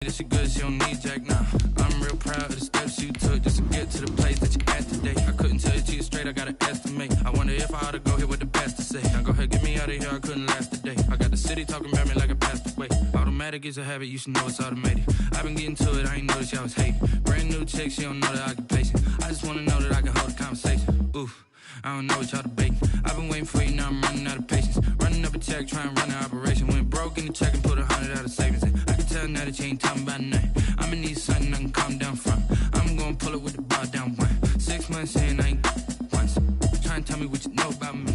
She good, she don't need Jack now. I'm real proud of the steps you took just to get to the place that you at today. I couldn't tell you to you straight, I gotta estimate. I wonder if I ought to go here with the best to say. Now go ahead, get me out of here, I couldn't last a day. I got the city talking about me like I passed away. Automatic is a habit, you should know it's automated. I've been getting to it, I ain't noticed y'all was hating. Brand new chick, she don't know the occupation. I just wanna know that I can hold a conversation. Oof, I don't know what y'all debating. I've been waiting for you, now I'm running out of patience. Running up a check, trying to run an operation. Went broke in the check and put 100 out of savings in. I can tell now that you ain't talking about nothing. I'ma need something I can calm down from. I'm gonna pull it with the bar down one. 6 months in, I ain't once. Try and tell me what you know about me.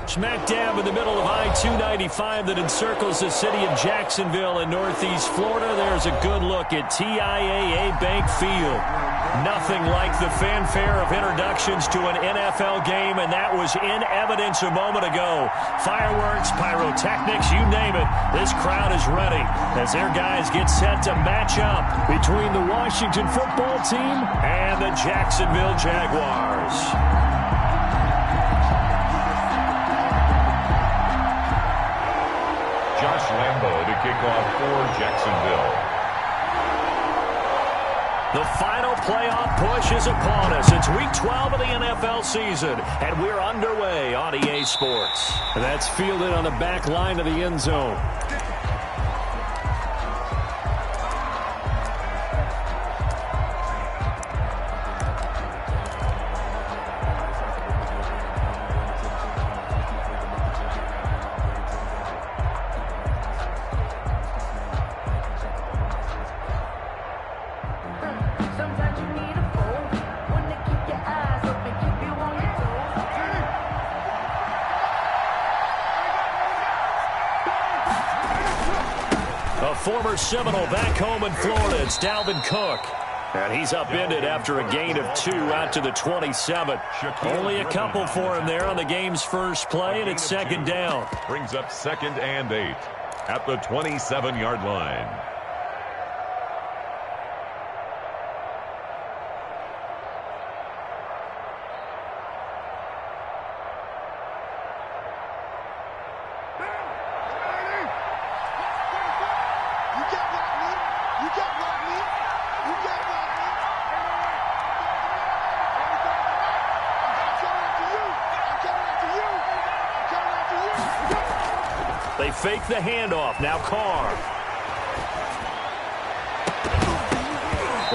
Smack dab in the middle of I-295 that encircles the city of Jacksonville in northeast Florida. There's a good look at TIAA Bank Field. Nothing like the fanfare of introductions to an NFL game, and that was in evidence a moment ago. Fireworks, pyrotechnics, you name it. This crowd is ready as their guys get set to match up between the Washington football team and the Jacksonville Jaguars. Josh Lambo to kick off for Jacksonville. The final playoff push is upon us. It's week 12 of the NFL season, and we're underway on EA Sports. And that's fielded on the back line of the end zone. Former Seminole back home in Florida. It's Dalvin Cook. And he's upended after a gain of 2 out to the 27. Only a couple for him there on the game's first play, and it's second down. Brings up 2nd and 8 at the 27-yard line. They fake the handoff. Now Carr.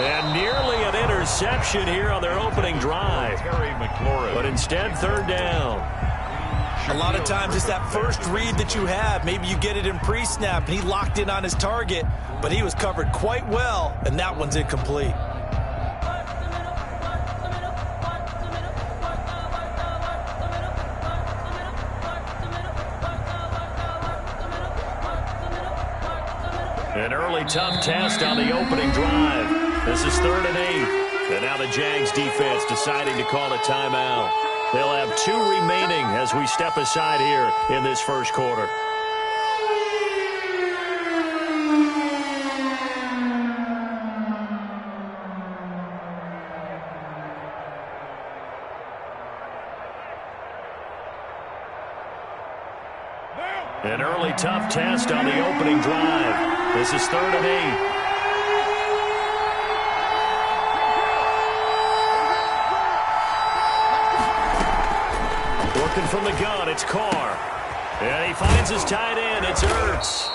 And nearly an interception here on their opening drive. But instead, third down. A lot of times it's that first read that you have. Maybe you get it in pre-snap, and he locked in on his target, but he was covered quite well, and that one's incomplete. An early tough test on the opening drive. This is 3rd and 8. And now the Jags defense deciding to call a timeout. They'll have 2 remaining as we step aside here in this first quarter. An early tough test on the opening drive. This is 3rd and 8. Working from the gun, it's Carr. And he finds his tight end, it's Ertz.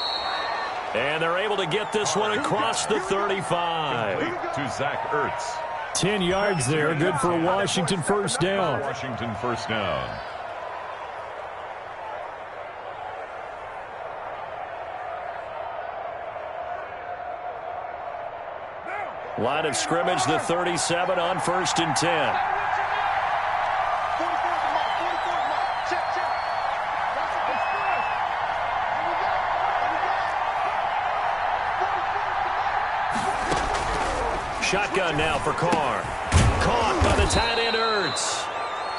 And they're able to get this one across the 35. To Zach Ertz. 10 yards there, good for a Washington first down. Washington first down. Line of scrimmage, the 37 on 1st and 10. Shotgun now for Carr. Caught by the tight end Ertz.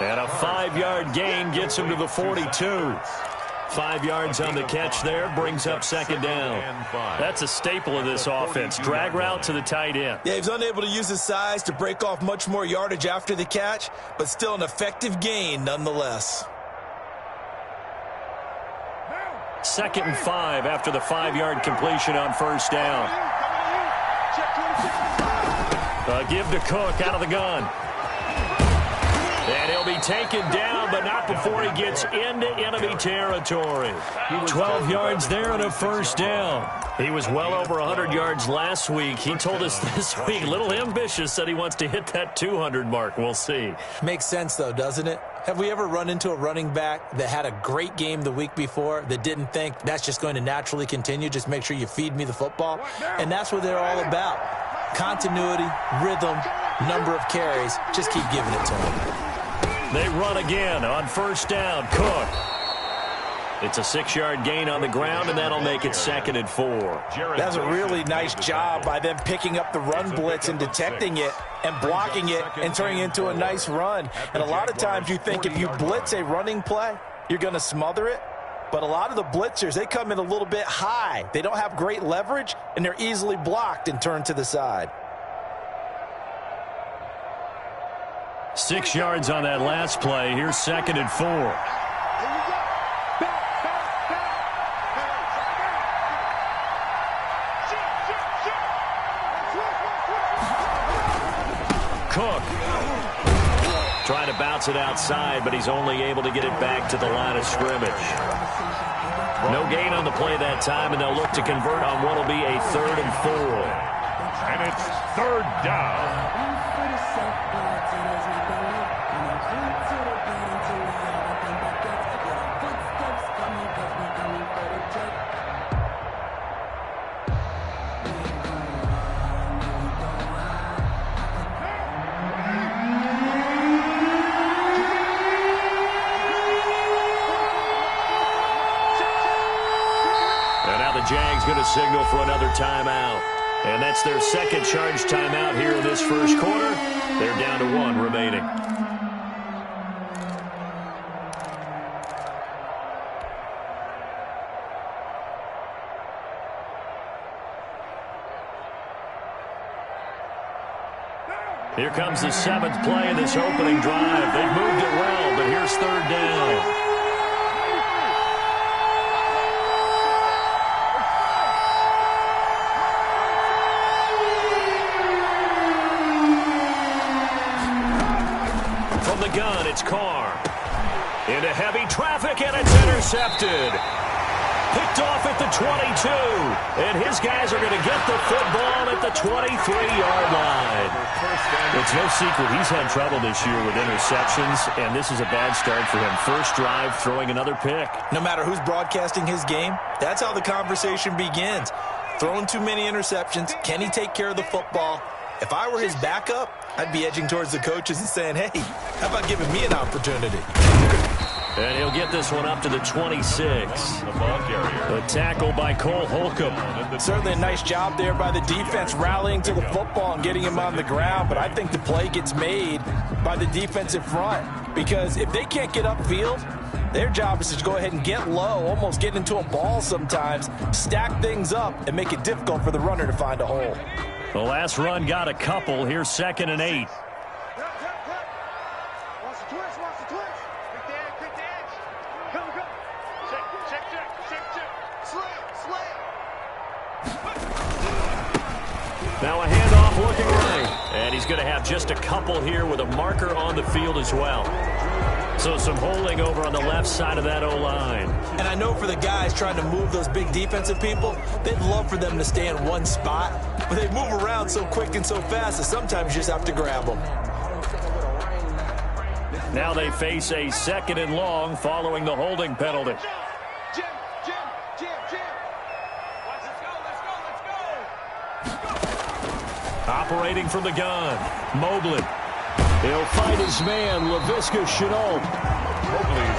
And a 5-yard gain gets him to the 42. 5 yards on the catch there, brings up second down. That's a staple of this offense. Drag route to the tight end. Yeah, he was unable to use his size to break off much more yardage after the catch, but still an effective gain nonetheless. 2nd and 5 after the 5-yard completion on first down. Give to Cook out of the gun. And he'll be taken down, but not before he gets into enemy territory. 12 yards there and a first down. He was well over 100 yards last week. He told us this week, a little ambitious, said he wants to hit that 200 mark. We'll see. Makes sense, though, doesn't it? Have we ever run into a running back that had a great game the week before that didn't think that's just going to naturally continue? Just make sure you feed me the football. And that's what they're all about. Continuity, rhythm, number of carries. Just keep giving it to them. They run again on first down. Cook. It's a 6-yard gain on the ground, and that'll make it 2nd and 4. That's a really nice job by them picking up the run blitz and detecting it and blocking it and turning it into a nice run. And a lot of times you think if you blitz a running play, you're going to smother it. But a lot of the blitzers, they come in a little bit high. They don't have great leverage, and they're easily blocked and turned to the side. 6 yards on that last play. Here's 2nd and 4. Cook trying to bounce it outside, but he's only able to get it back to the line of scrimmage. No gain on the play that time, and they'll look to convert on what will be a 3rd and 4. And it's 3rd down. Jags going to signal for another timeout. And that's their 2nd charge timeout here in this first quarter. They're down to 1 remaining. Here comes the 7th play of this opening drive. They've moved it well, but here's 3rd down. Gun, it's Carr. Into heavy traffic, and it's intercepted. Picked off at the 22. And his guys are going to get the football at the 23-yard line. It's no secret he's had trouble this year with interceptions, and this is a bad start for him. First drive, throwing another pick. No matter who's broadcasting his game, that's how the conversation begins. Throwing too many interceptions. Can he take care of the football? If I were his backup, I'd be edging towards the coaches and saying, hey, how about giving me an opportunity? And he'll get this one up to the 26. The tackle by Cole Holcomb. Certainly a nice job there by the defense rallying to the football and getting him on the ground, but I think the play gets made by the defensive front because if they can't get upfield, their job is to go ahead and get low, almost get into a ball sometimes, stack things up, and make it difficult for the runner to find a hole. The last run got a couple. Here's 2nd and 8. Now a handoff looking right. And he's going to have just a couple here with a marker on the field as well. So some holding over on the left side of that O-line. And I know for the guys trying to move those big defensive people, they'd love for them to stay in one spot. But they move around so quick and so fast that sometimes you just have to grab them. Now they face a 2nd and long following the holding penalty. Operating from the gun, Mobley. He'll find his man, Laviska Shenault.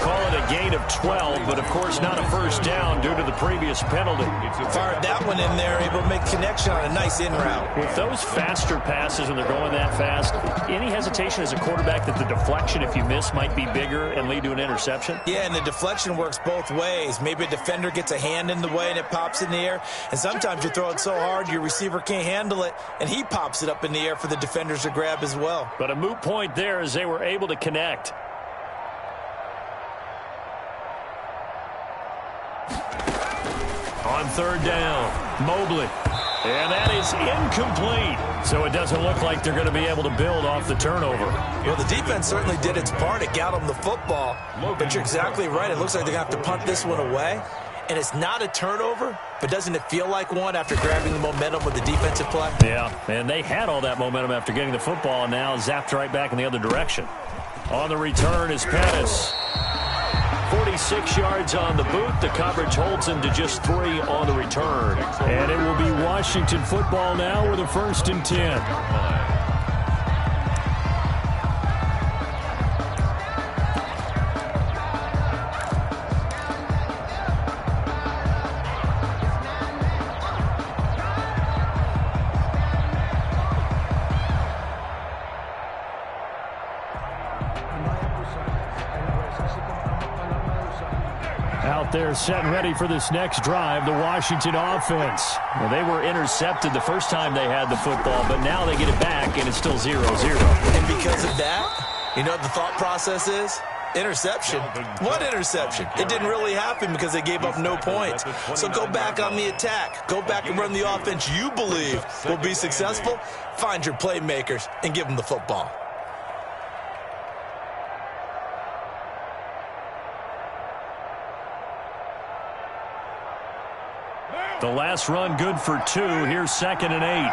Call it a gain of 12, but of course not a first down due to the previous penalty. Fired that one in there, able to make connection on a nice in route. With those faster passes when they're going that fast, any hesitation as a quarterback that the deflection, if you miss, might be bigger and lead to an interception? Yeah, and the deflection works both ways. Maybe a defender gets a hand in the way and it pops in the air, and sometimes you throw it so hard your receiver can't handle it, and he pops it up in the air for the defenders to grab as well. But a moot point there as they were able to connect. On third down, Mobley. And that is incomplete. So it doesn't look like they're going to be able to build off the turnover. Well, the defense certainly did its part. It got them the football. But you're exactly right. It looks like they're going to have to punt this one away. And it's not a turnover, but doesn't it feel like one after grabbing the momentum with the defensive play? Yeah, and they had all that momentum after getting the football, and now zapped right back in the other direction. On the return is Pettis. 46 yards on the boot. The coverage holds him to just 3 on the return. And it will be Washington football now with a 1st and 10. Out there set and ready for this next drive, the Washington offense. Well, they were intercepted the first time they had the football, but now they get it back, and it's still 0-0. And because of that, you know what the thought process is? Interception. What interception? It didn't really happen because they gave up no points. So go back on the attack. Go back and run the offense you believe will be successful. Find your playmakers and give them the football. The last run good for 2. Here's 2nd and 8.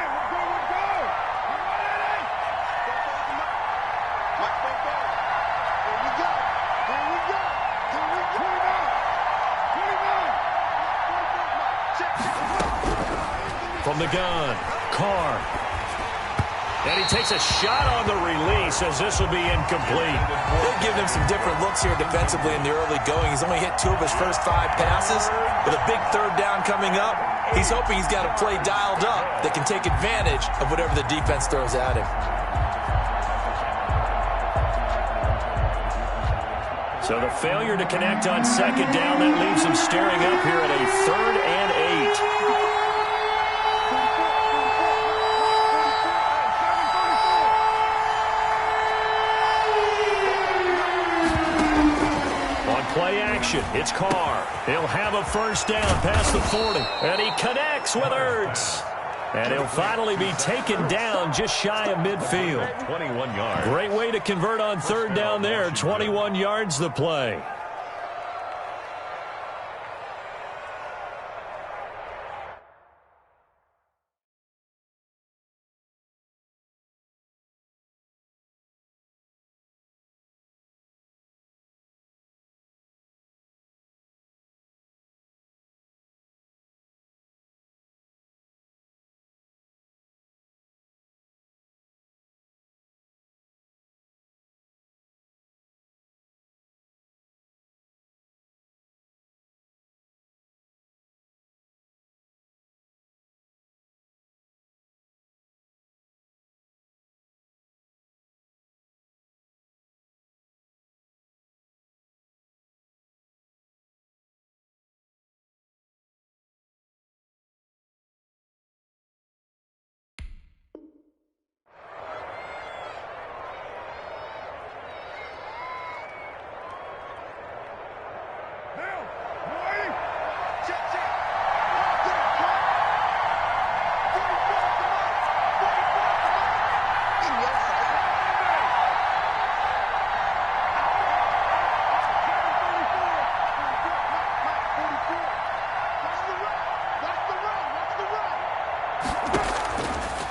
From the gun, Carr. And he takes a shot on the release as this will be incomplete. They've given him some different looks here defensively in the early going. He's only hit 2 of his first 5 passes. With a big 3rd down coming up, he's hoping he's got a play dialed up that can take advantage of whatever the defense throws at him. So the failure to connect on 2nd down, that leaves him staring up here at a 3rd and 8. Play action. It's Carr. He'll have a 1st down past the 40. And he connects with Ertz. And he'll finally be taken down just shy of midfield. 21 yards. Great way to convert on 3rd down there. 21 yards the play.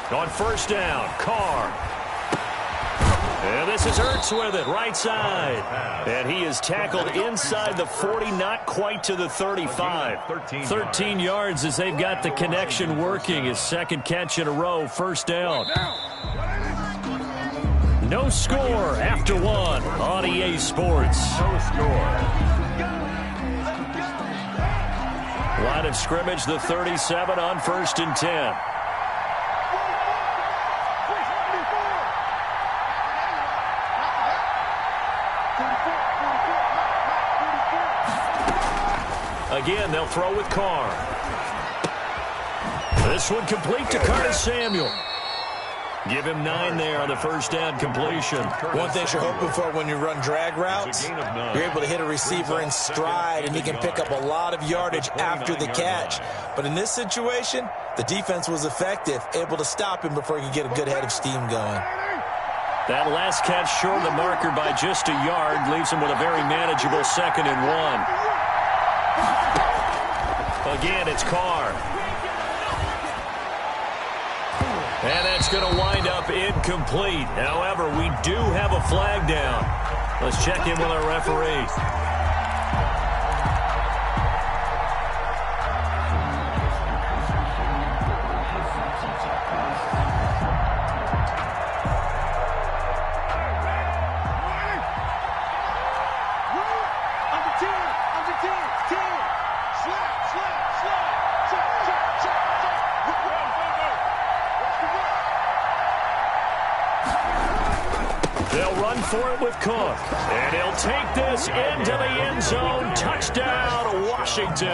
On 1st down, Carr. And this is Ertz with it, right side. And he is tackled inside the 40, not quite to the 35. 13 yards as they've got the connection working. His 2nd catch in a row, 1st down. No score after 1 on EA Sports. No score. Line of scrimmage, the 37 on 1st and 10. Again, they'll throw with Carr. This one complete to Curtis Samuel. Give him 9 there on the first down completion. One thing you're hoping for when you run drag routes, you're able to hit a receiver in stride, and he can pick up a lot of yardage after the catch. But in this situation, the defense was effective, able to stop him before he could get a good head of steam going. That last catch short of the marker by just a yard leaves him with a very manageable 2nd and 1. Again, it's Carr. And that's going to wind up incomplete. However, we do have a flag down. Let's check in with our referee. For it with Cook, and he'll take this into the end zone. Touchdown, Washington.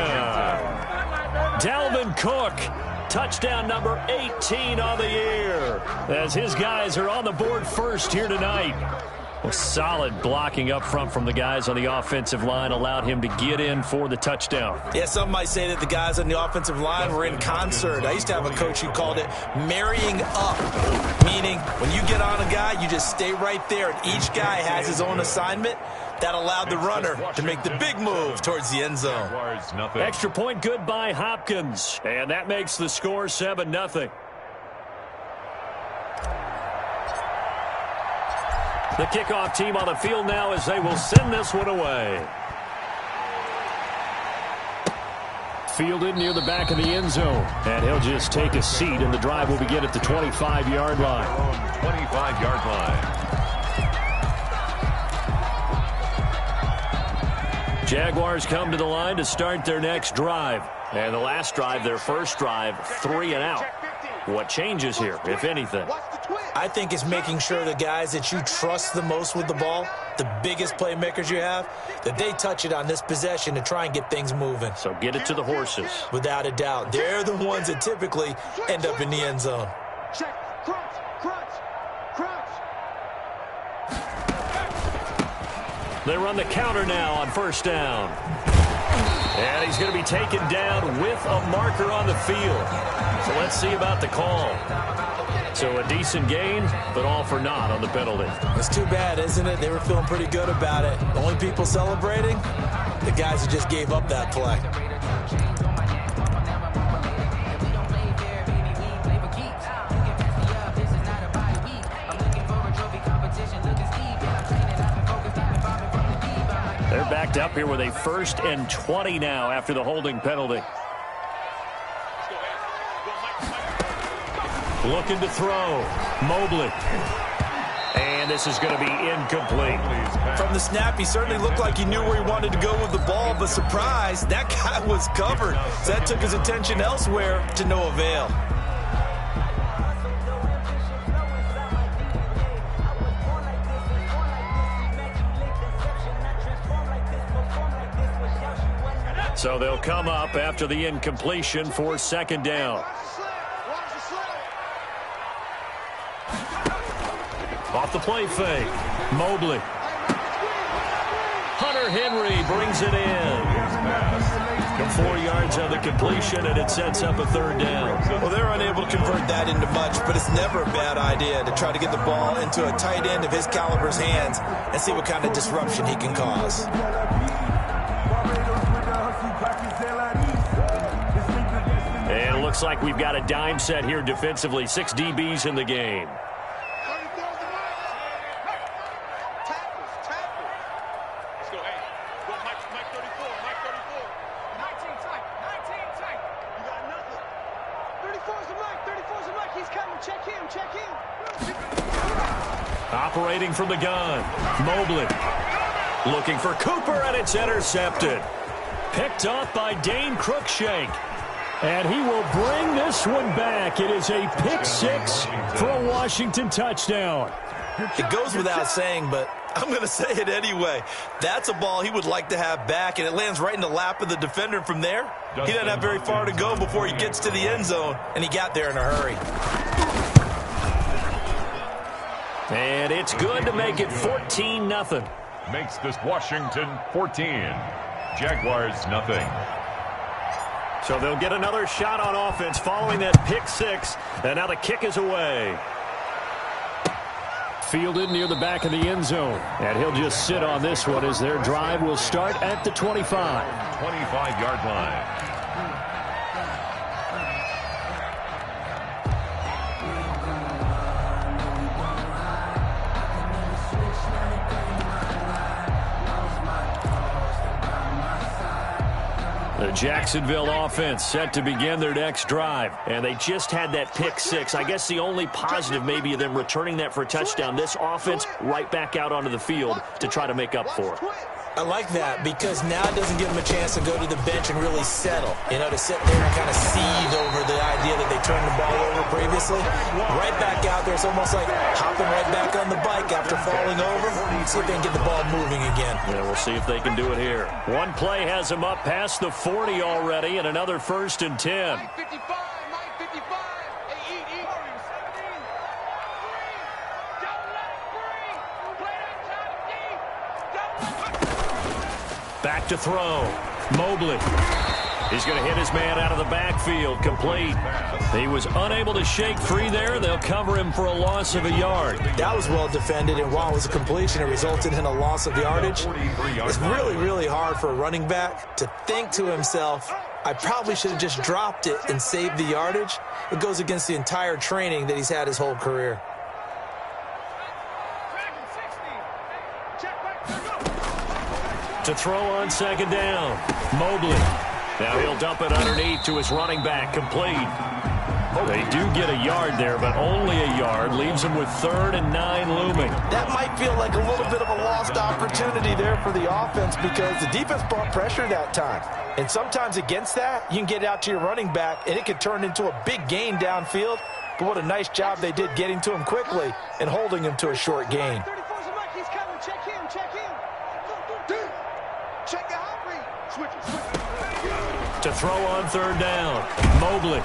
Dalvin Cook, touchdown number 18 on the year, as his guys are on the board first here tonight. Well, solid blocking up front from the guys on the offensive line allowed him to get in for the touchdown. Yeah, some might say that the guys on the offensive line were in concert. I used to have a coach who called it marrying up, meaning when you get on a guy, you just stay right there, and each guy has his own assignment. That allowed the runner to make the big move towards the end zone. Extra point good by Hopkins, and that makes the score 7-0. The kickoff team on the field now as they will send this one away. Fielded near the back of the end zone. And he'll just take a seat, and the drive will begin at the 25-yard line. 25-yard line. Jaguars come to the line to start their next drive. And the last drive, their first drive, 3 and out. What changes here, if anything? I think it's making sure the guys that you trust the most with the ball, the biggest playmakers you have, that they touch it on this possession to try and get things moving. So get it to the horses. Without a doubt. They're the ones that typically end up in the end zone. Check. Crunch. They run the counter now on first down. And he's going to be taken down with a marker on the field. So let's see about the call. So a decent gain, but all for naught on the penalty. It's too bad, isn't it? They were feeling pretty good about it. The only people celebrating, the guys who just gave up that play. They're backed up here with a 1st and 20 now after the holding penalty. Looking to throw. Mobley. And this is going to be incomplete. From the snap, he certainly looked like he knew where he wanted to go with the ball, but surprise, that guy was covered. So that took his attention elsewhere to no avail. So they'll come up after the incompletion for 2nd down. Off the play fake. Mobley. Hunter Henry brings it in. 4 yards on the completion, and it sets up a 3rd down. Well, they're unable to convert that into much, but it's never a bad idea to try to get the ball into a tight end of his caliber's hands and see what kind of disruption he can cause. And it looks like we've got a dime set here defensively. 6 DBs in the game. Operating from the gun. Mobley. Looking for Cooper, and it's intercepted. Picked off by Dane Cruikshank. And he will bring this one back. It is a pick 6 for a Washington touchdown. It goes without saying, but I'm going to say it anyway. That's a ball he would like to have back, and it lands right in the lap of the defender. From there, he doesn't have very far to go before he gets to the end zone, and he got there in a hurry. And it's good to make it 14-0. Makes this Washington 14. Jaguars nothing. So they'll get another shot on offense following that pick six. And now the kick is away. Fielded near the back of the end zone. And he'll just sit on this one as their drive will start at the 25. 25-yard line. The Jacksonville offense set to begin their next drive. And they just had that pick six. I guess the only positive maybe of them returning that for a touchdown. This offense right back out onto the field to try to make up for it. I like that because now it doesn't give them a chance to go to the bench and really settle. You know, to sit there and kind of seethe over the idea that they turned the ball over previously. Right back out there. It's almost like hopping right back on the bike after falling over. See if they can get the ball moving again. Yeah, we'll see if they can do it here. One play has them up past the 40 already and another 1st and 10. Back to throw. Mobley. He's going to hit his man out of the backfield. Complete. He was unable to shake free there. They'll cover him for a loss of a yard. That was well defended, and while it was a completion, it resulted in a loss of yardage. It's really, really hard for a running back to think to himself, I probably should have just dropped it and saved the yardage. It goes against the entire training that he's had his whole career. To throw on 2nd down. Mobley. Now he'll dump it underneath to his running back. Complete. They do get a yard there, but only a yard. Leaves them with 3rd and 9 looming. That might feel like a little bit of a lost opportunity there for the offense because the defense brought pressure that time. And sometimes against that, you can get out to your running back, and it could turn into a big gain downfield. But what a nice job they did getting to him quickly and holding him to a short gain. To throw on 3rd down. Mobley.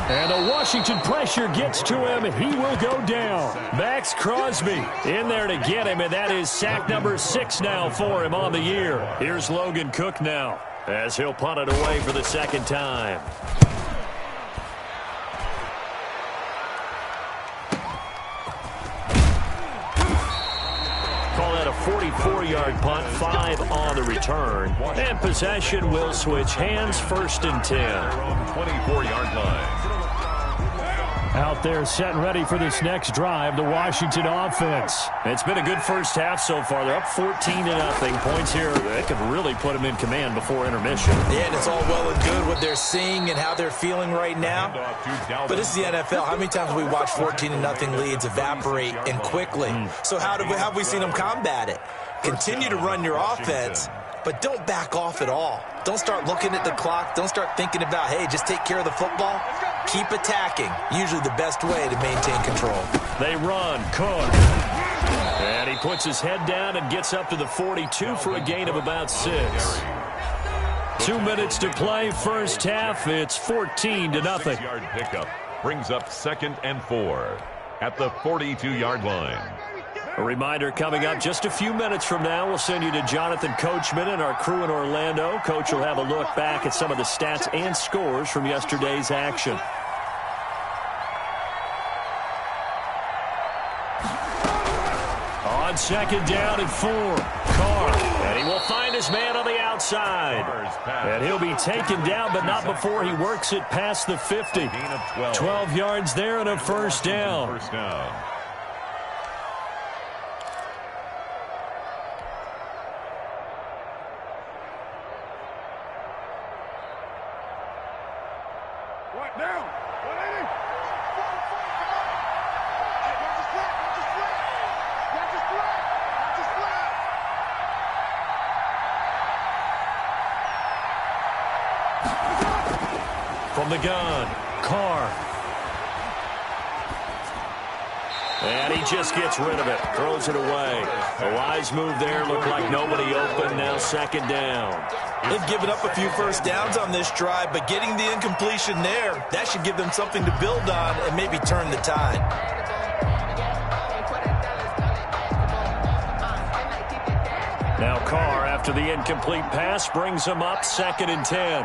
And the Washington pressure gets to him. He will go down. Max Crosby in there to get him, and that is sack number 6 now for him on the year. Here's Logan Cook now as he'll punt it away for the 2nd time. Call that a 44-yard punt, 5 on the return. And possession will switch hands, 1st and 10. 24-yard line. Out there set and ready for this next drive, the Washington offense. It's been a good first half so far. They're up 14-0. Points here, they could really put them in command before intermission. Yeah, and it's all well and good what they're seeing and how they're feeling right now. But this is the NFL. How many times have we watched 14-0 leads evaporate and quickly? So how have we seen them combat it? Continue to run your offense, but don't back off at all. Don't start looking at the clock. Don't start thinking about, hey, just take care of the football. Keep attacking. Usually the best way to maintain control. They run. Cook. And he puts his head down and gets up to the 42 for a gain of about 6. 2 minutes to play. First half. It's 14-0. 6-yard pickup brings up 2nd and 4 at the 42-yard line. A reminder coming up just a few minutes from now. We'll send you to Jonathan Coachman and our crew in Orlando. Coach will have a look back at some of the stats and scores from yesterday's action. On 2nd down and 4. Carr. And he will find his man on the outside. And he'll be taken down, but not before he works it past the 50. 12 yards there and a 1st down. First down. From the gun, Carr. And he just gets rid of it, throws it away. A wise move there, looked like nobody open, now 2nd down. They've given up a few first downs on this drive, but getting the incompletion there, that should give them something to build on and maybe turn the tide. Now Carr, after the incomplete pass, brings him up 2nd and 10.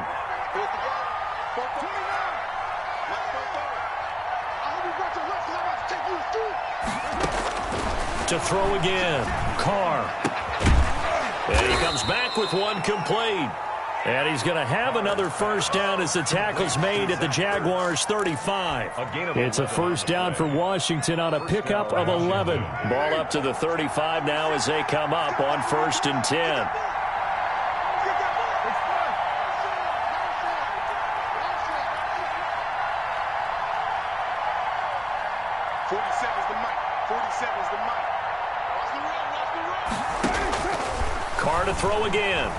To throw again, Carr. And he comes back with one complete. And he's going to have another first down as the tackle's made at the Jaguars' 35. It's a first down for Washington on a pickup of 11. Ball up to the 35 now as they come up on 1st and 10. Carr to throw again.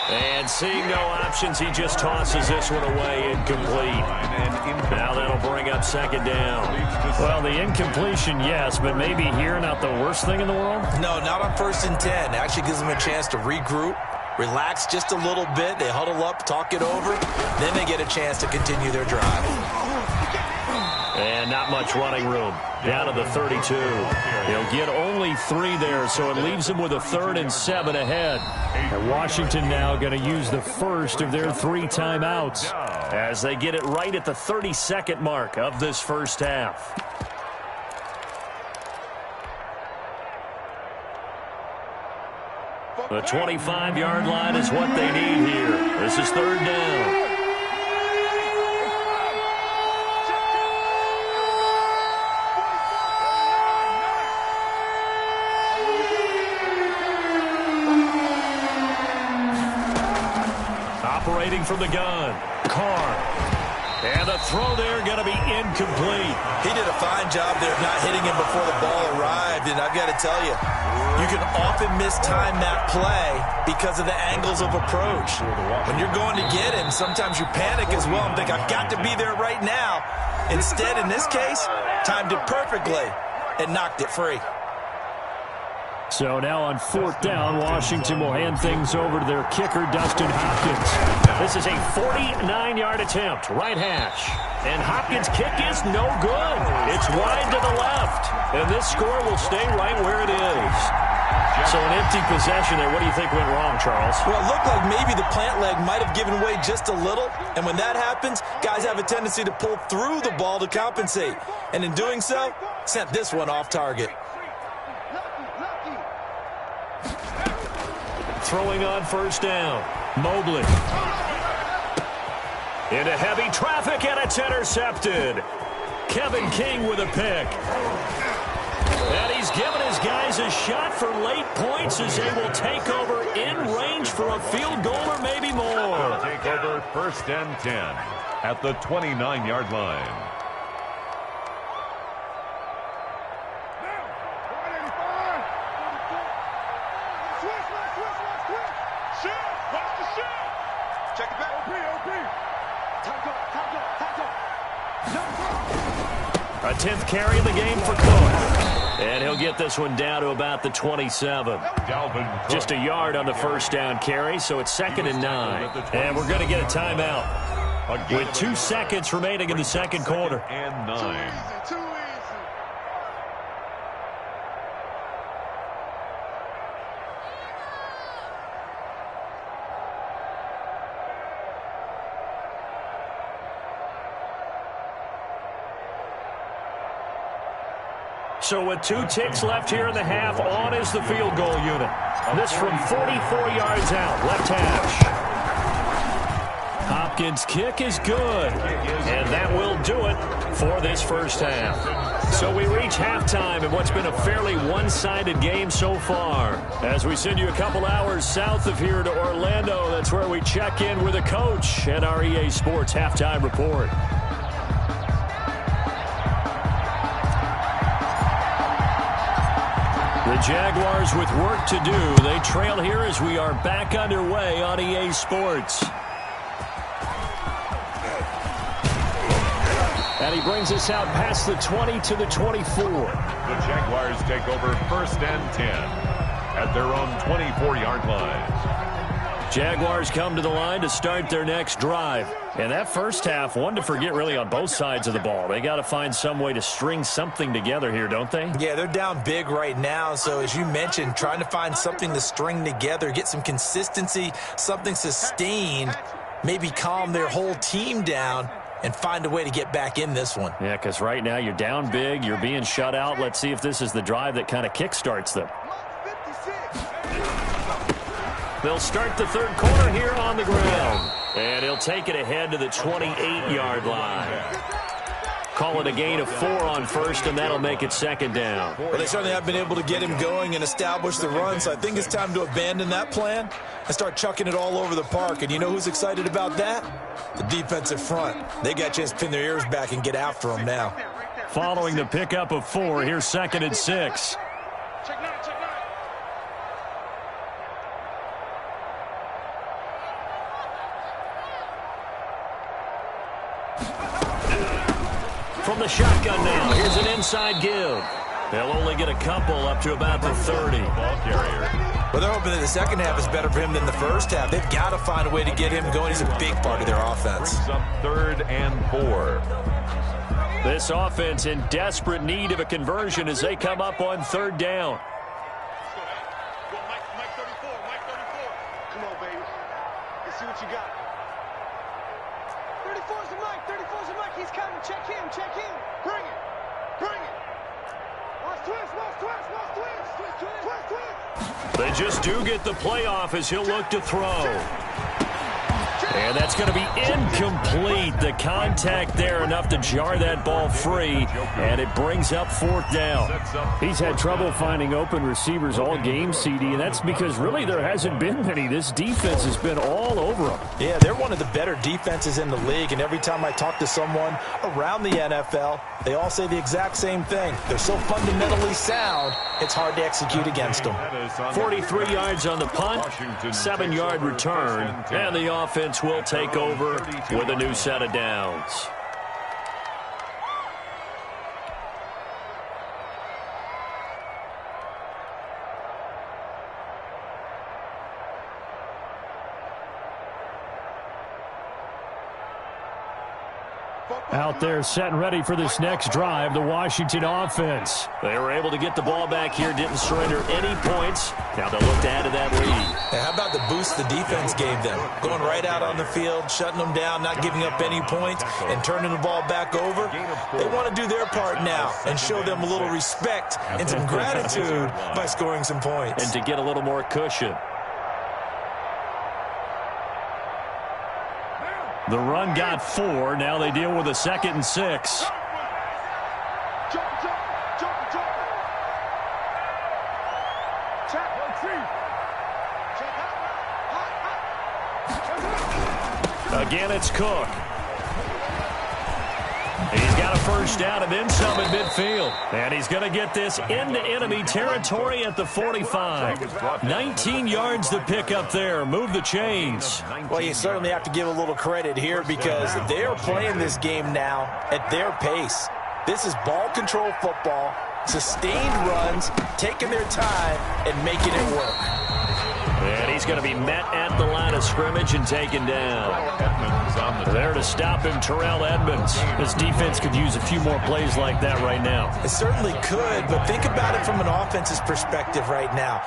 And seeing no options, he just tosses this one away, incomplete. Now that'll bring up 2nd down. Well, the incompletion, yes, but maybe here not the worst thing in the world? No, not on 1st and 10. Actually gives them a chance to regroup, relax just a little bit. They huddle up, talk it over. Then they get a chance to continue their drive. And not much running room. Down to the 32. He'll get only 3 there, so it leaves him with a 3rd and 7 ahead. And Washington now going to use the first of their 3 timeouts as they get it right at the 32nd mark of this first half. The 25-yard line is what they need here. This is 3rd down. Operating from the gun, Carr. And the throw there going to be incomplete. He did a fine job there of not hitting him before the ball arrived, and I've got to tell you, you can often mistime that play because of the angles of approach. When you're going to get him, sometimes you panic as well and think, I've got to be there right now. Instead, in this case, timed it perfectly and knocked it free. So now on 4th down, Washington will hand things over to their kicker, Dustin Hopkins. This is a 49-yard attempt, right hash. And Hopkins' kick is no good. It's wide to the left. And this score will stay right where it is. So an empty possession there. What do you think went wrong, Charles? Well, it looked like maybe the plant leg might have given way just a little. And when that happens, guys have a tendency to pull through the ball to compensate. And in doing so, sent this one off target. Throwing on 1st down, Mobley. Into heavy traffic, and it's intercepted. Kevin King with a pick. And he's given his guys a shot for late points as they will take over in range for a field goal or maybe more. Take over 1st and 10 at the 29-yard line. A 10th carry of the game for Cook. And he'll get this one down to about the 27. Just a yard on the first down carry, so it's 2nd and 9. And we're going to get a timeout with 2 seconds remaining in the second quarter. And 9. So with 2 ticks left here in the half, on is the field goal unit. This from 44 yards out, left hash. Hopkins' kick is good, and that will do it for this first half. So we reach halftime in what's been a fairly one-sided game so far. As we send you a couple hours south of here to Orlando, that's where we check in with a coach at our EA Sports Halftime Report. The Jaguars with work to do. They trail here as we are back underway on EA Sports. And he brings us out past the 20 to the 24. The Jaguars take over 1st and 10 at their own 24-yard line. Jaguars come to the line to start their next drive. And that first half, one to forget really on both sides of the ball. They got to find some way to string something together here, don't they? Yeah, they're down big right now. So as you mentioned, trying to find something to string together, get some consistency, something sustained, maybe calm their whole team down and find a way to get back in this one. Yeah, because right now you're down big, you're being shut out. Let's see if this is the drive that kind of kickstarts them. They'll start the third quarter here on the ground. And he'll take it ahead to the 28-yard line. Call it a gain of 4 on first, and that'll make it second down. Well, they certainly have been able to get him going and establish the run, so I think it's time to abandon that plan and start chucking it all over the park. And you know who's excited about that? The defensive front. They got a chance to pin their ears back and get after him now. Following the pickup of 4, here's 2nd and 6. From the shotgun now, here's an inside give. They'll only get a couple up to about the 30. Ball carrier. Well, they're hoping that the second half is better for him than the first half. They've got to find a way to get him going. He's a big part of their offense. Brings up 3rd and 4. This offense in desperate need of a conversion as they come up on 3rd down. Mike 34. Come on, baby. Let's see what you got. 34's the Mike. 34's the Mike. He's coming. Check him. Bring it. Watch twist. They just do get the playoff as he'll look to throw. And that's going to be incomplete. The contact there enough to jar that ball free, and it brings up 4th down. He's had trouble finding open receivers all game, CD, and that's because really there hasn't been many. This defense has been all over them. Yeah, they're one of the better defenses in the league, and every time I talk to someone around the NFL, they all say the exact same thing. They're so fundamentally sound, it's hard to execute against them. 43 yards on the punt, 7-yard return, and the offense will take over with a new set of downs. Out there set and ready for this next drive, the Washington offense. They were able to get the ball back here, didn't surrender any points. Now they'll look to add to that lead. And how about the boost the defense gave them? Going right out on the field, shutting them down, not giving up any points, and turning the ball back over. They want to do their part now and show them a little respect and some gratitude by scoring some points. And to get a little more cushion. The run got 4. Now they deal with a 2nd and 6. Again, it's Cook. He's got a first down and then some at midfield. And he's going to get this into enemy territory at the 45. 19 yards to pick up there. Move the chains. Well, you certainly have to give a little credit here because they're playing this game now at their pace. This is ball control football, sustained runs, taking their time, and making it work. And he's going to be met at the line of scrimmage and taken down. There to stop him, Terrell Edmonds. His defense could use a few more plays like that right now. It certainly could, but think about it from an offense's perspective right now.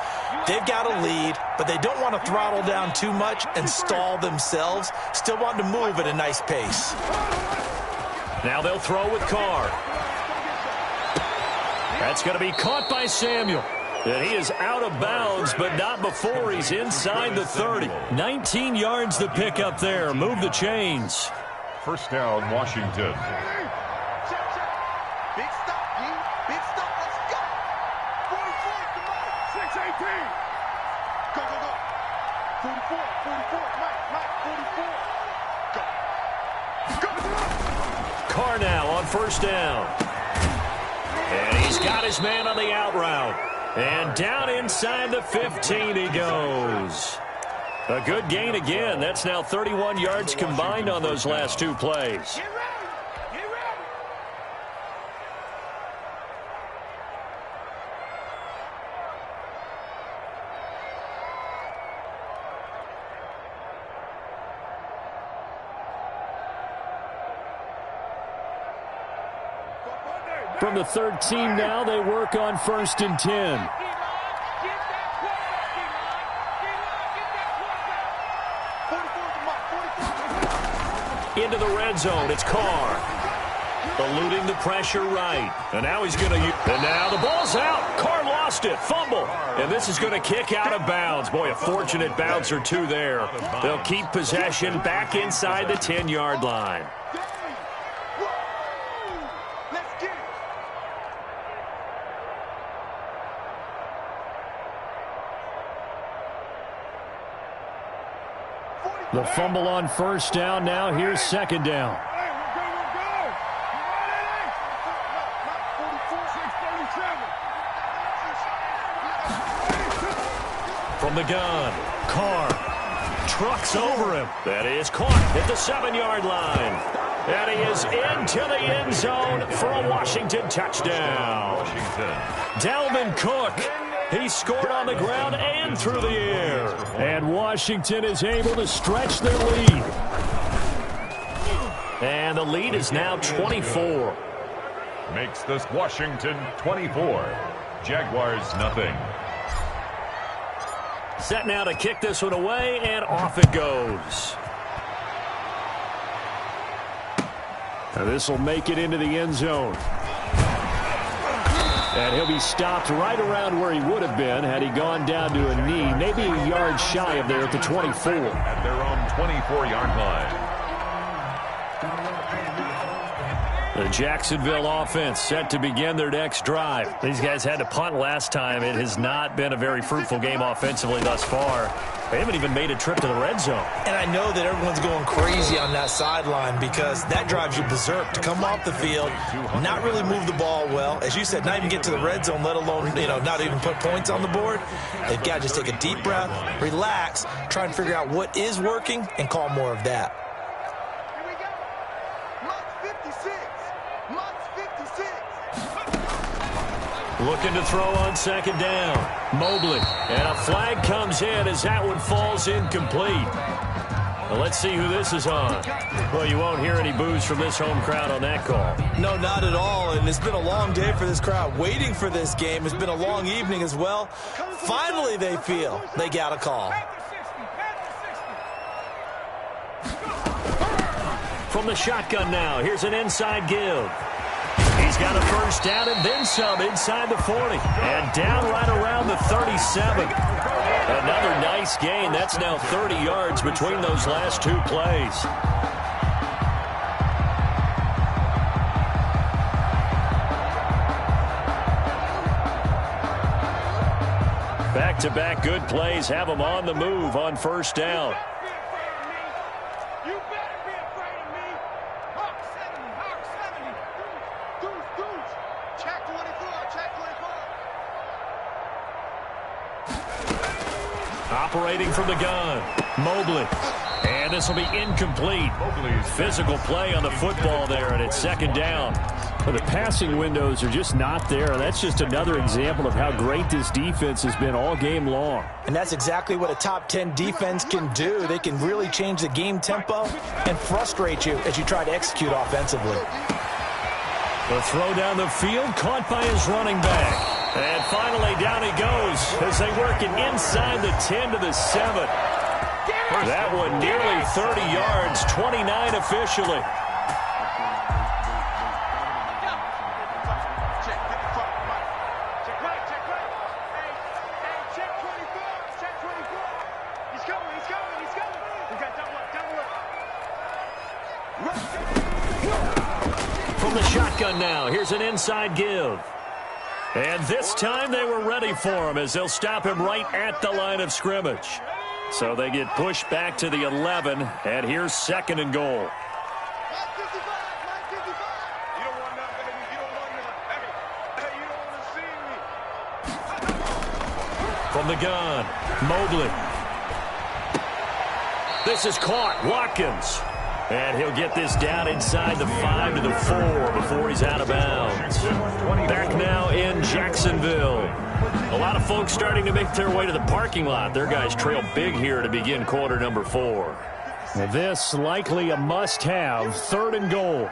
They've got a lead, but they don't want to throttle down too much and stall themselves. Still want to move at a nice pace. Now they'll throw with Carr. That's going to be caught by Samuel. And he is out of bounds, but not before he's inside the 30. 19 yards to pick up there. Move the chains. First down, Washington. Big stop, G. Big stop. Let's go. 44. Come on. 6-18. Go. 44. Mike. 44. Go. Carr now on first down. And he's got his man on the out route. And down inside the 15 he goes. A good gain again. That's now 31 yards combined on those last 2 plays. From the 13 now, they work on 1st and 10. Into the red zone, it's Carr. Eluding the pressure right. And now he's going to use... And now the ball's out. Carr lost it. Fumble. And this is going to kick out of bounds. Boy, a fortunate bounce or two there. They'll keep possession back inside the 10-yard line. The fumble on 1st down. Now here's 2nd down. From the gun, Carr trucks over him. That is caught at the 7-yard line. And he is into the end zone for a Washington touchdown. Dalvin Cook. He scored on the ground and through the air. And Washington is able to stretch their lead. And the lead is now 24. Makes this Washington 24. Jaguars nothing. Set now to kick this one away, and off it goes. Now this will make it into the end zone. And he'll be stopped right around where he would have been had he gone down to a knee, maybe a yard shy of there at the 24. At their own 24-yard line. The Jacksonville offense set to begin their next drive. These guys had to punt last time. It has not been a very fruitful game offensively thus far. They haven't even made a trip to the red zone. And I know that everyone's going crazy on that sideline because that drives you berserk to come off the field, not really move the ball well. As you said, not even get to the red zone, let alone, not even put points on the board. They've got to just take a deep breath, relax, try and figure out what is working, and call more of that. Looking to throw on 2nd down. Mobley. And a flag comes in as that one falls incomplete. Well, let's see who this is on. Well, you won't hear any boos from this home crowd on that call. No, not at all. And it's been a long day for this crowd. Waiting for this game. It's been a long evening as well. Finally, they feel they got a call. From the shotgun now, here's an inside give. He's got a 1st down and then some inside the 40. And down right around the 37. Another nice gain. That's now 30 yards between those last two plays. Back-to-back good plays have them on the move on 1st down. Operating from the gun, Mobley. And this will be incomplete. Physical play on the football there, and it's 2nd down. Well, the passing windows are just not there. That's just another example of how great this defense has been all game long. And that's exactly what a top 10 defense can do. They can really change the game tempo and frustrate you as you try to execute offensively. The throw down the field, caught by his running back. And finally, down he goes as they work it inside the 10 to the 7. That one nearly 30 yards, 29 officially. From the shotgun now, here's an inside give. And this time they were ready for him as they'll stop him right at the line of scrimmage. So they get pushed back to the 11, and here's 2nd and goal. From the gun, Mobley. This is caught, Watkins. And he'll get this down inside the 5 to the 4 before he's out of bounds. Back now in Jacksonville. A lot of folks starting to make their way to the parking lot. Their guys trail big here to begin quarter number 4. Well, this likely a must-have, 3rd and goal.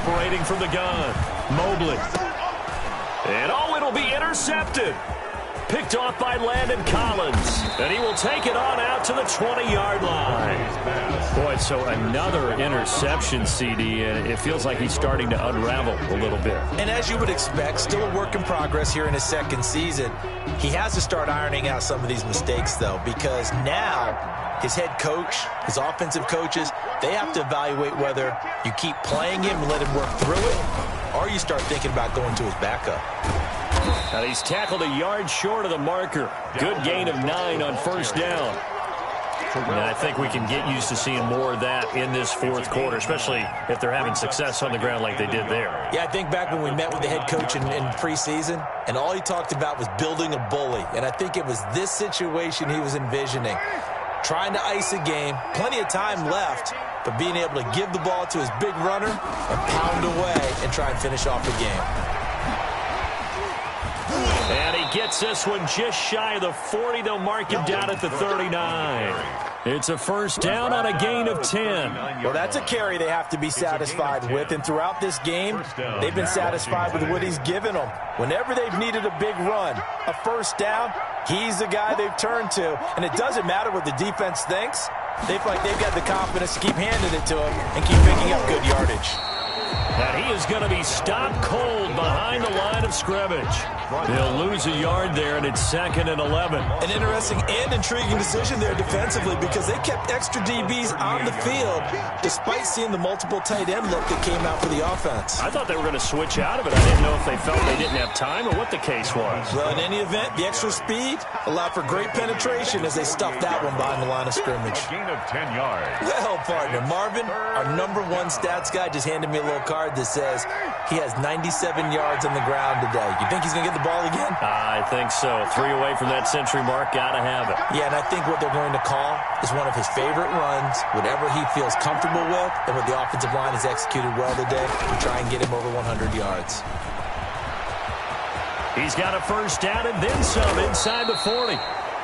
operating from the gun. Mobley. And it'll be intercepted. Picked off by Landon Collins. And he will take it on out to the 20-yard line. Boy, so another interception, CD, and it feels like he's starting to unravel a little bit. And as you would expect, still a work in progress here in his second season. He has to start ironing out some of these mistakes, though, because now his head coach, his offensive coaches, they have to evaluate whether you keep playing him and let him work through it, or you start thinking about going to his backup. And he's tackled a yard short of the marker. Good gain of 9 on first down. And I think we can get used to seeing more of that in this fourth quarter, especially if they're having success on the ground like they did there. Yeah, I think back when we met with the head coach in preseason, and all he talked about was building a bully. And I think it was this situation he was envisioning. Trying to ice a game, plenty of time left, but being able to give the ball to his big runner and pound away and try and finish off the game. And he gets this one just shy of the 40. They'll mark him down at the 39. It's a first down on a gain of 10. Well, that's a carry they have to be satisfied with. And throughout this game, they've been satisfied with what he's given them. Whenever they've needed a big run, a first down, he's the guy they've turned to. And it doesn't matter what the defense thinks. They feel like they've got the confidence to keep handing it to him and keep picking up good yardage. And he is going to be stopped cold behind the line of scrimmage. They'll lose a yard there, and it's 2nd and 11. An interesting and intriguing decision there defensively because they kept extra DBs on the field despite seeing the multiple tight end look that came out for the offense. I thought they were going to switch out of it. I didn't know if they felt they didn't have time or what the case was. Well, in any event, the extra speed allowed for great penetration as they stuffed that one behind the line of scrimmage. A gain of 10 yards. Well, partner, Marvin, our #1 stats guy, just handed me a little card that says he has 97 yards on the ground today. You think he's going to get the ball again? I think so. 3 away from that century mark. Got to have it. Yeah, and I think what they're going to call is one of his favorite runs, whatever he feels comfortable with, and what the offensive line has executed well today to try and get him over 100 yards. He's got a first down and then some inside the 40.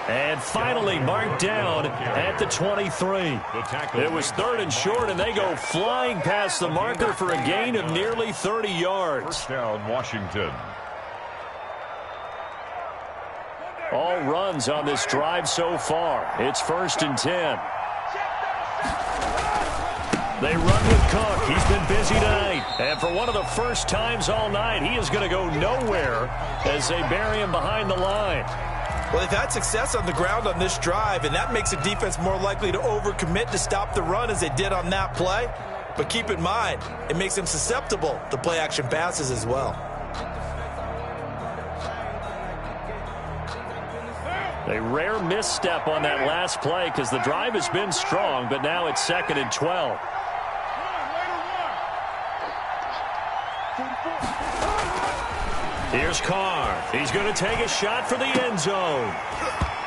And finally marked down at the 23. It was 3rd and short, and they go flying past the marker for a gain of nearly 30 yards. First down, Washington. All runs on this drive so far. It's 1st and 10. They run with Cook. He's been busy tonight. And for one of the first times all night, he is going to go nowhere as they bury him behind the line. Well, they've had success on the ground on this drive, and that makes a defense more likely to overcommit to stop the run as they did on that play. But keep in mind, it makes them susceptible to play-action passes as well. A rare misstep on that last play because the drive has been strong, but now it's 2nd and 12. Here's Carr. He's going to take a shot for the end zone.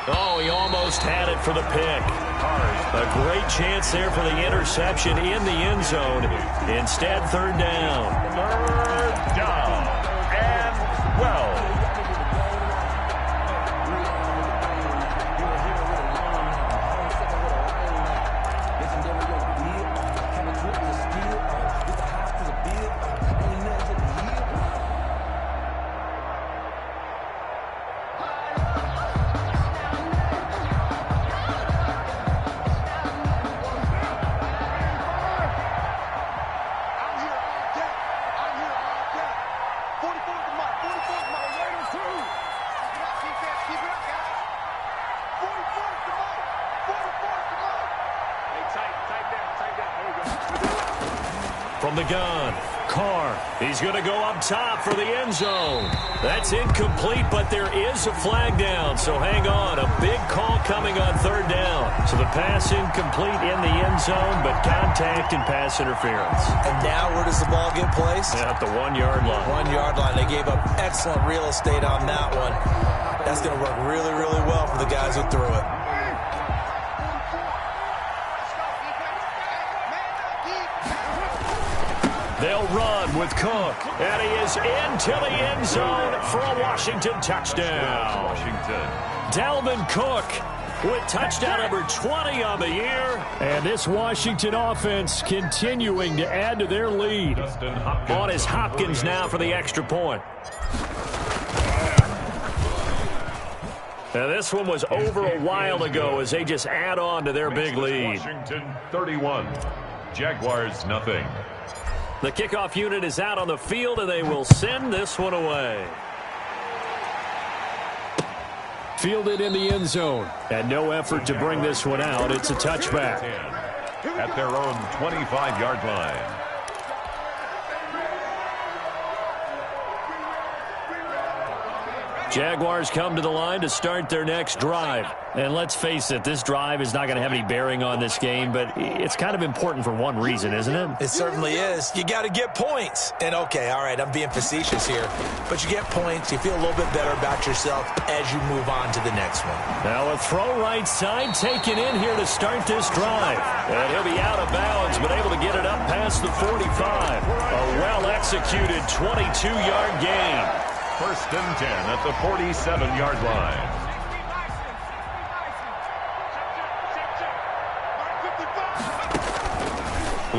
Oh, he almost had it for the pick. A great chance there for the interception in the end zone. Instead, 3rd down. 3rd down and 12. From the gun, Carr. He's going to go up top for the end zone. That's incomplete, but there is a flag down, so hang on. A big call coming on 3rd down. So the pass incomplete in the end zone, but contact and pass interference. And now where does the ball get placed? At the 1-yard line. 1-yard line. They gave up excellent real estate on that one. That's going to work really, really well for the guys who threw it. They'll run with Cook, and he is into the end zone for a Washington touchdown. Washington. Dalvin Cook with touchdown number 20 on the year. And this Washington offense continuing to add to their lead. On is Hopkins now for the extra point. Now this one was over a while ago as they just add on to their big lead. Washington 31, Jaguars nothing. The kickoff unit is out on the field, and they will send this one away. Fielded in the end zone. And no effort to bring this one out. It's a touchback. At their own 25-yard line. Jaguars come to the line to start their next drive. And let's face it, this drive is not going to have any bearing on this game, but it's kind of important for one reason, isn't it? It certainly is. You got to get points. And, okay, all right, I'm being facetious here. But you get points, you feel a little bit better about yourself as you move on to the next one. Now a throw right side taken in here to start this drive. And he'll be out of bounds, but able to get it up past the 45. A well-executed 22-yard gain. First and 10 at the 47-yard line.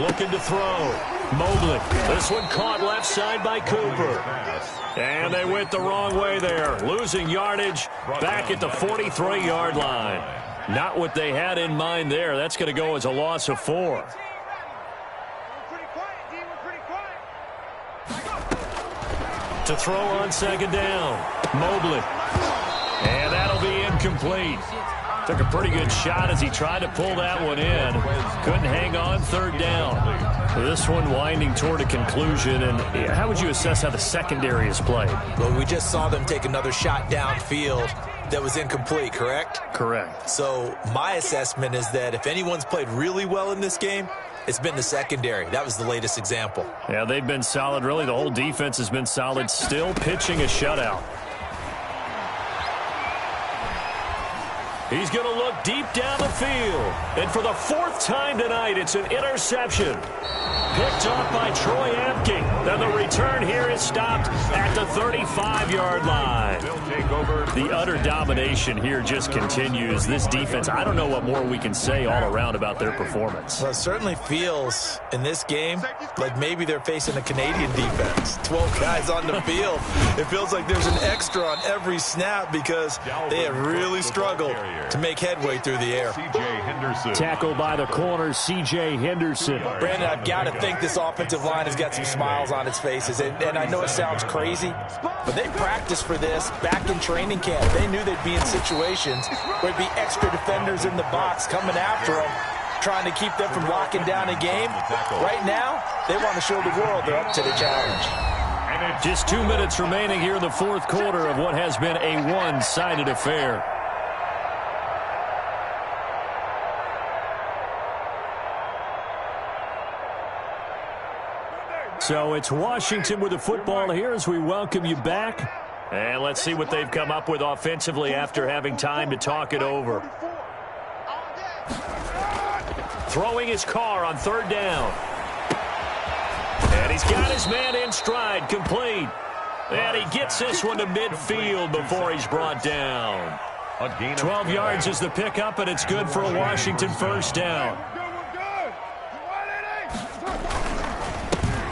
Looking to throw. Mobley. This one caught left side by Cooper. And they went the wrong way there. Losing yardage back at the 43-yard line. Not what they had in mind there. That's going to go as a loss of 4. To throw on second down. Mobley. And that'll be incomplete. Took a pretty good shot as he tried to pull that one in. Couldn't hang on third down. This one winding toward a conclusion. And how would you assess how the secondary has played? Well, we just saw them take another shot downfield that was incomplete, correct? Correct. So my assessment is that if anyone's played really well in this game, it's been the secondary. That was the latest example. Yeah, they've been solid. Really, the whole defense has been solid. Still pitching a shutout. He's going to look deep down the field. And for the 4th time tonight, it's an interception. Picked off by Troy Apke. Then the return here is stopped at the 35-yard line. The utter domination here just continues. This defense, I don't know what more we can say all around about their performance. Well, it certainly feels in this game like maybe they're facing a Canadian defense. 12 guys on the field. It feels like there's an extra on every snap because they have really struggled to make headway through the air. Tackle by the corner, C.J. Henderson. Brandon, I've got to think this offensive line has got some smiles on its faces. And I know it sounds crazy, but they practiced for this back in training camp. They knew they'd be in situations where there'd be extra defenders in the box coming after them, trying to keep them from locking down a game. Right now, they want to show the world they're up to the challenge. Just 2 minutes remaining here in the 4th quarter of what has been a one-sided affair. So it's Washington with the football here as we welcome you back. And let's see what they've come up with offensively after having time to talk it over. Throwing his car on 3rd down. And he's got his man in stride, complete. And he gets this one to midfield before he's brought down. 12 yards is the pickup, and it's good for a Washington first down.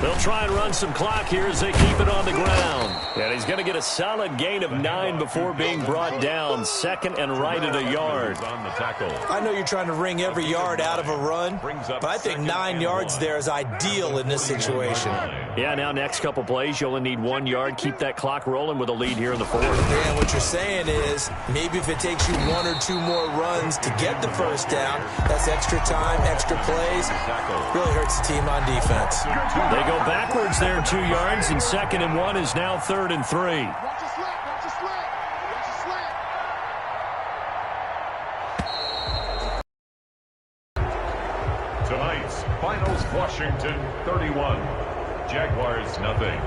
They'll try and run some clock here as they keep it on the ground. And he's going to get a solid gain of 9 before being brought down. 2nd and right at a yard. I know you're trying to wring every yard out of a run, but I think 9 yards there is ideal in this situation. Yeah, now next couple plays, you only need 1 yard. Keep that clock rolling with a lead here in the 4th. And what you're saying is maybe if it takes you 1 or 2 more runs to get the first down, that's extra time, extra plays. Really hurts the team on defense. They go backwards there 2 yards, and 2nd and 1 is now 3rd and 3. Tonight's finals: Washington 31, Jaguars nothing.